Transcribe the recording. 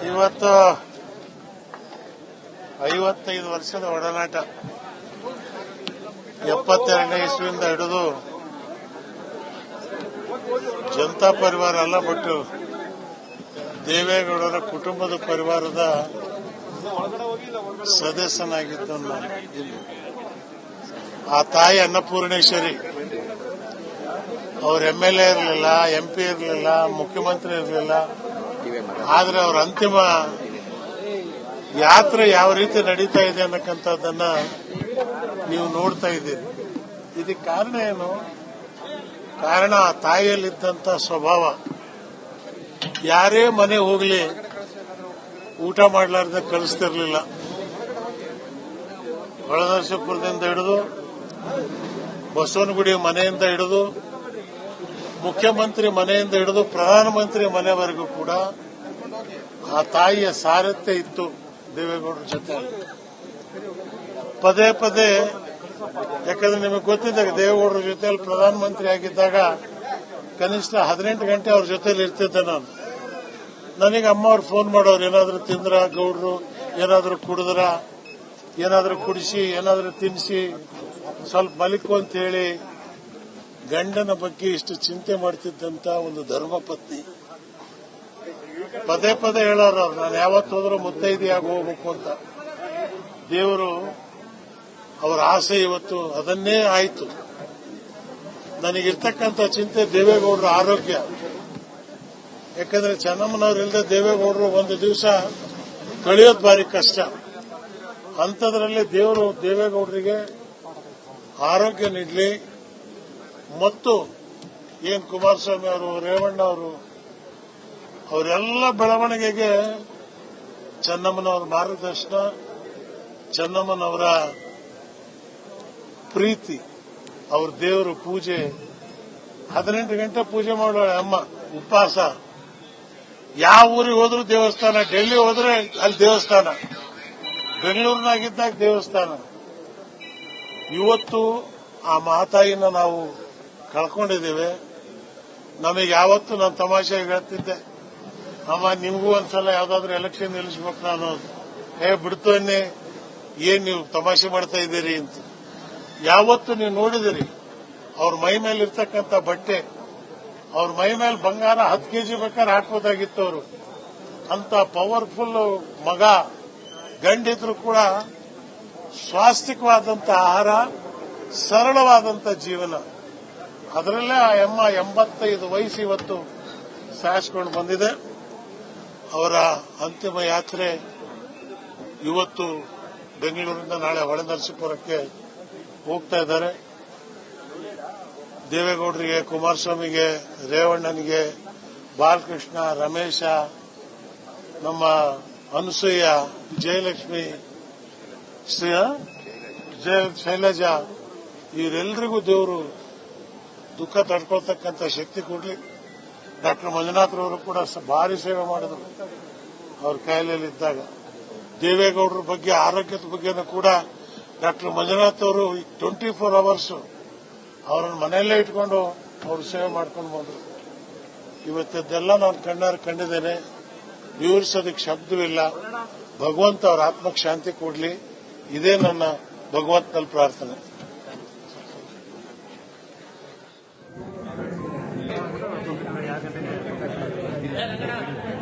ಇವತ್ತು 55 ವರ್ಷದ ಒಡನಾಟ 72ನೇ ಇಸ್ವಿಯಿಂದ ಹಿಡಿದು ಜನತಾ ಪರಿವಾರ ಅಲ್ಲ, ಬಟ್ ದೇವೇಗೌಡರ ಕುಟುಂಬದ ಪರಿವಾರದ ಸದಸ್ಯನಾಗಿದ್ದು ನಾನು. ಆ ತಾಯಿ ಅನ್ನಪೂರ್ಣೇಶ್ವರಿ ಅವ್ರ MLA ಇರಲಿಲ್ಲ, MP ಇರಲಿಲ್ಲ, ಮುಖ್ಯಮಂತ್ರಿ ಇರಲಿಲ್ಲ. ಆದ್ರೆ ಅವ್ರ ಅಂತಿಮ ಯಾತ್ರೆ ಯಾವ ರೀತಿ ನಡೀತಾ ಇದೆ ಅನ್ನಕ್ಕಂಥದ್ದನ್ನ ನೀವು ನೋಡ್ತಾ ಇದ್ದೀರಿ. ಇದಕ್ಕೆ ಕಾರಣ ಏನು? ಕಾರಣ ಆ ತಾಯಿಯಲ್ಲಿದ್ದಂಥ ಸ್ವಭಾವ. ಯಾರೇ ಮನೆ ಹೋಗ್ಲಿ ಊಟ ಮಾಡಲಾರ್ದೆ ಕಳಿಸ್ತಿರ್ಲಿಲ್ಲ. ಹೊಳನರಸೀಪುರದಿಂದ ಹಿಡಿದು ಬಸವನಗುಡಿ ಮನೆಯಿಂದ ಹಿಡಿದು ಮುಖ್ಯಮಂತ್ರಿ ಮನೆಯಿಂದ ಹಿಡಿದು ಪ್ರಧಾನಮಂತ್ರಿ ಮನೆವರೆಗೂ ಕೂಡ ಆ ತಾಯಿಯ ಸಾರಥ್ಯ ಇತ್ತು ದೇವೇಗೌಡರ ಜೊತೆ. ಪದೇ ಪದೇ, ಯಾಕಂದ್ರೆ ನಿಮಗೆ ಗೊತ್ತಿದ್ದಾಗ ದೇವೇಗೌಡರ ಜೊತೆಯಲ್ಲಿ ಪ್ರಧಾನಮಂತ್ರಿ ಆಗಿದ್ದಾಗ ಕನಿಷ್ಠ 18 ಗಂಟೆ ಅವ್ರ ಜೊತೆಲಿ ಇರ್ತಿದ್ದೆ ನಾನು. ನನಗೆ ಅಮ್ಮ ಅವ್ರು ಫೋನ್ ಮಾಡೋರು, ಏನಾದರೂ ತಿಂದ್ರ ಗೌಡ್ರು, ಏನಾದರೂ ಕುಡಿದ್ರ, ಏನಾದರೂ ಕುಡಿಸಿ, ಏನಾದರೂ ತಿನ್ನಿಸಿ, ಸ್ವಲ್ಪ ಮಲಿಕು ಅಂತ ಹೇಳಿ ಗಂಡನ ಬಗ್ಗೆ ಇಷ್ಟು ಚಿಂತೆ ಮಾಡ್ತಿದ್ದಂತ ಒಂದು ಧರ್ಮಪತ್ನಿ. ಪದೇ ಪದೇ ಹೇಳೋರು ಅವ್ರು, ನಾನು ಯಾವತ್ತು ಹೋದ್ರೂ ಮುತ್ತೈದೆಯಾಗಿ ಹೋಗ್ಬೇಕು ಅಂತ. ದೇವರು ಅವರ ಆಸೆ ಇವತ್ತು ಅದನ್ನೇ ಆಯಿತು. ನನಗಿರ್ತಕ್ಕಂಥ ಚಿಂತೆ ದೇವೇಗೌಡರ ಆರೋಗ್ಯ. ಯಾಕಂದ್ರೆ ಚೆನ್ನಮ್ಮನವ್ರಿಲ್ಲದೆ ದೇವೇಗೌಡರು ಒಂದು ದಿವಸ ಕಳೆಯೋದು ಭಾರಿ ಕಷ್ಟ. ಅಂಥದ್ರಲ್ಲಿ ದೇವರು ದೇವೇಗೌಡರಿಗೆ ಆರೋಗ್ಯ ನೀಡಲಿ. ಮತ್ತು ಏನ್ ಕುಮಾರಸ್ವಾಮಿ ಅವರು, ರೇವಣ್ಣ ಅವರು, ಅವರೆಲ್ಲ ಬೆಳವಣಿಗೆಗೆ ಚೆನ್ನಮ್ಮನವರ ಮಾರ್ಗದರ್ಶನ, ಚೆನ್ನಮ್ಮನವರ ಪ್ರೀತಿ, ಅವ್ರ ದೇವರು ಪೂಜೆ. 18 ಗಂಟೆ ಪೂಜೆ ಮಾಡೋ ಅಮ್ಮ, ಉಪವಾಸ. ಯಾವ ಊರಿಗೆ ಹೋದ್ರೂ ದೇವಸ್ಥಾನ, ಡೆಲ್ಲಿ ಹೋದ್ರೆ ಅಲ್ಲಿ ದೇವಸ್ಥಾನ, ಬೆಂಗಳೂರಿನಾಗಿದ್ದಾಗ ದೇವಸ್ಥಾನ. ಇವತ್ತು ಆ ಮಾತಾಯಿನ ನಾವು ಕಳ್ಕೊಂಡಿದ್ದೇವೆ. ನಮಗೆ ಯಾವತ್ತು ನಾನು ತಮಾಷೆಗೆ ಹೇಳ್ತಿದ್ದೆ, ಅಮ್ಮ ನಿಮಗೂ ಒಂದ್ಸಲ ಯಾವ್ದಾದ್ರು ಎಲೆಕ್ಷನ್ ನಿಲ್ಲಿಸ್ಬೇಕು ನಾನು. ಬಿಡ್ತೇನೆ, ಏನ್ ನೀವು ತಮಾಷೆ ಮಾಡ್ತಾ ಇದ್ದೀರಿ ಅಂತ. ಯಾವತ್ತು ನೀವು ನೋಡಿದಿರಿ ಅವ್ರ ಮೈ ಮೇಲೆ ಇರ್ತಕ್ಕಂಥ ಬಟ್ಟೆ, ಅವ್ರ ಮೈ ಮೇಲೆ ಬಂಗಾರ 10 kg ಬೇಕಾದ್ರೆ ಹಾಕೋದಾಗಿತ್ತು ಅವರು. ಅಂತ ಪವರ್ಫುಲ್ ಮಗ, ಗಂಡಿದ್ರು ಕೂಡ ಸ್ವಾಸ್ಥಿಕವಾದಂಥ ಆಹಾರ, ಸರಳವಾದಂಥ ಜೀವನ. ಅದರಲ್ಲೇ ಆ ಅಮ್ಮ 85 ವಯಸ್ಸು ಇವತ್ತು ಸಾಯಿಸ್ಕೊಂಡು ಬಂದಿದೆ. ಅವರ ಅಂತಿಮ ಯಾತ್ರೆ ಇವತ್ತು ಬೆಂಗಳೂರಿನಿಂದ ನಾಳೆ ಹೊಳೆನರಸೀಪುರಕ್ಕೆ ಹೋಗ್ತಾ ಇದ್ದಾರೆ. ದೇವೇಗೌಡರಿಗೆ, ಕುಮಾರಸ್ವಾಮಿಗೆ, ರೇವಣ್ಣನಿಗೆ, ಬಾಲಕೃಷ್ಣ, ರಮೇಶ, ನಮ್ಮ ಅನಸೂಯ, ಜಯಲಕ್ಷ್ಮಿ, ಶೈಲಜಾ, ಇವರೆಲ್ಲರಿಗೂ ದೇವರು ದುಃಖ ತಡ್ಕೊಳ್ತಕ್ಕಂಥ ಶಕ್ತಿ ಕೊಡ್ಲಿ. ಡಾಕ್ಟರ್ ಮಂಜುನಾಥ್ರವರು ಕೂಡ ಭಾರಿ ಸೇವೆ ಮಾಡಿದ್ರು ಅವ್ರ ಕಾಯಿಲೆಯಲ್ಲಿದ್ದಾಗ. ದೇವೇಗೌಡರ ಬಗ್ಗೆ, ಆರೋಗ್ಯದ ಬಗ್ಗೆನೂ ಕೂಡ ಡಾಕ್ಟರ್ ಮಂಜುನಾಥ್ ಅವರು 24 hours ಅವರನ್ನು ಮನೆಯಲ್ಲೇ ಇಟ್ಕೊಂಡು ಅವರು ಸೇವೆ ಮಾಡ್ಕೊಂಡು ಬಂದರು. ಇವತ್ತದ್ದೆಲ್ಲ ನಾನು ಕಣ್ಣಾರೆ ಕಂಡಿದ್ದೇನೆ. ವಿವರಿಸೋದಕ್ಕೆ ಶಬ್ದವಿಲ್ಲ. ಭಗವಂತ ಅವರ ಆತ್ಮಕ್ಕೆ ಶಾಂತಿ ಕೊಡ್ಲಿ. ಇದೇ ನನ್ನ ಭಗವಂತನಲ್ಲಿ ಪ್ರಾರ್ಥನೆ.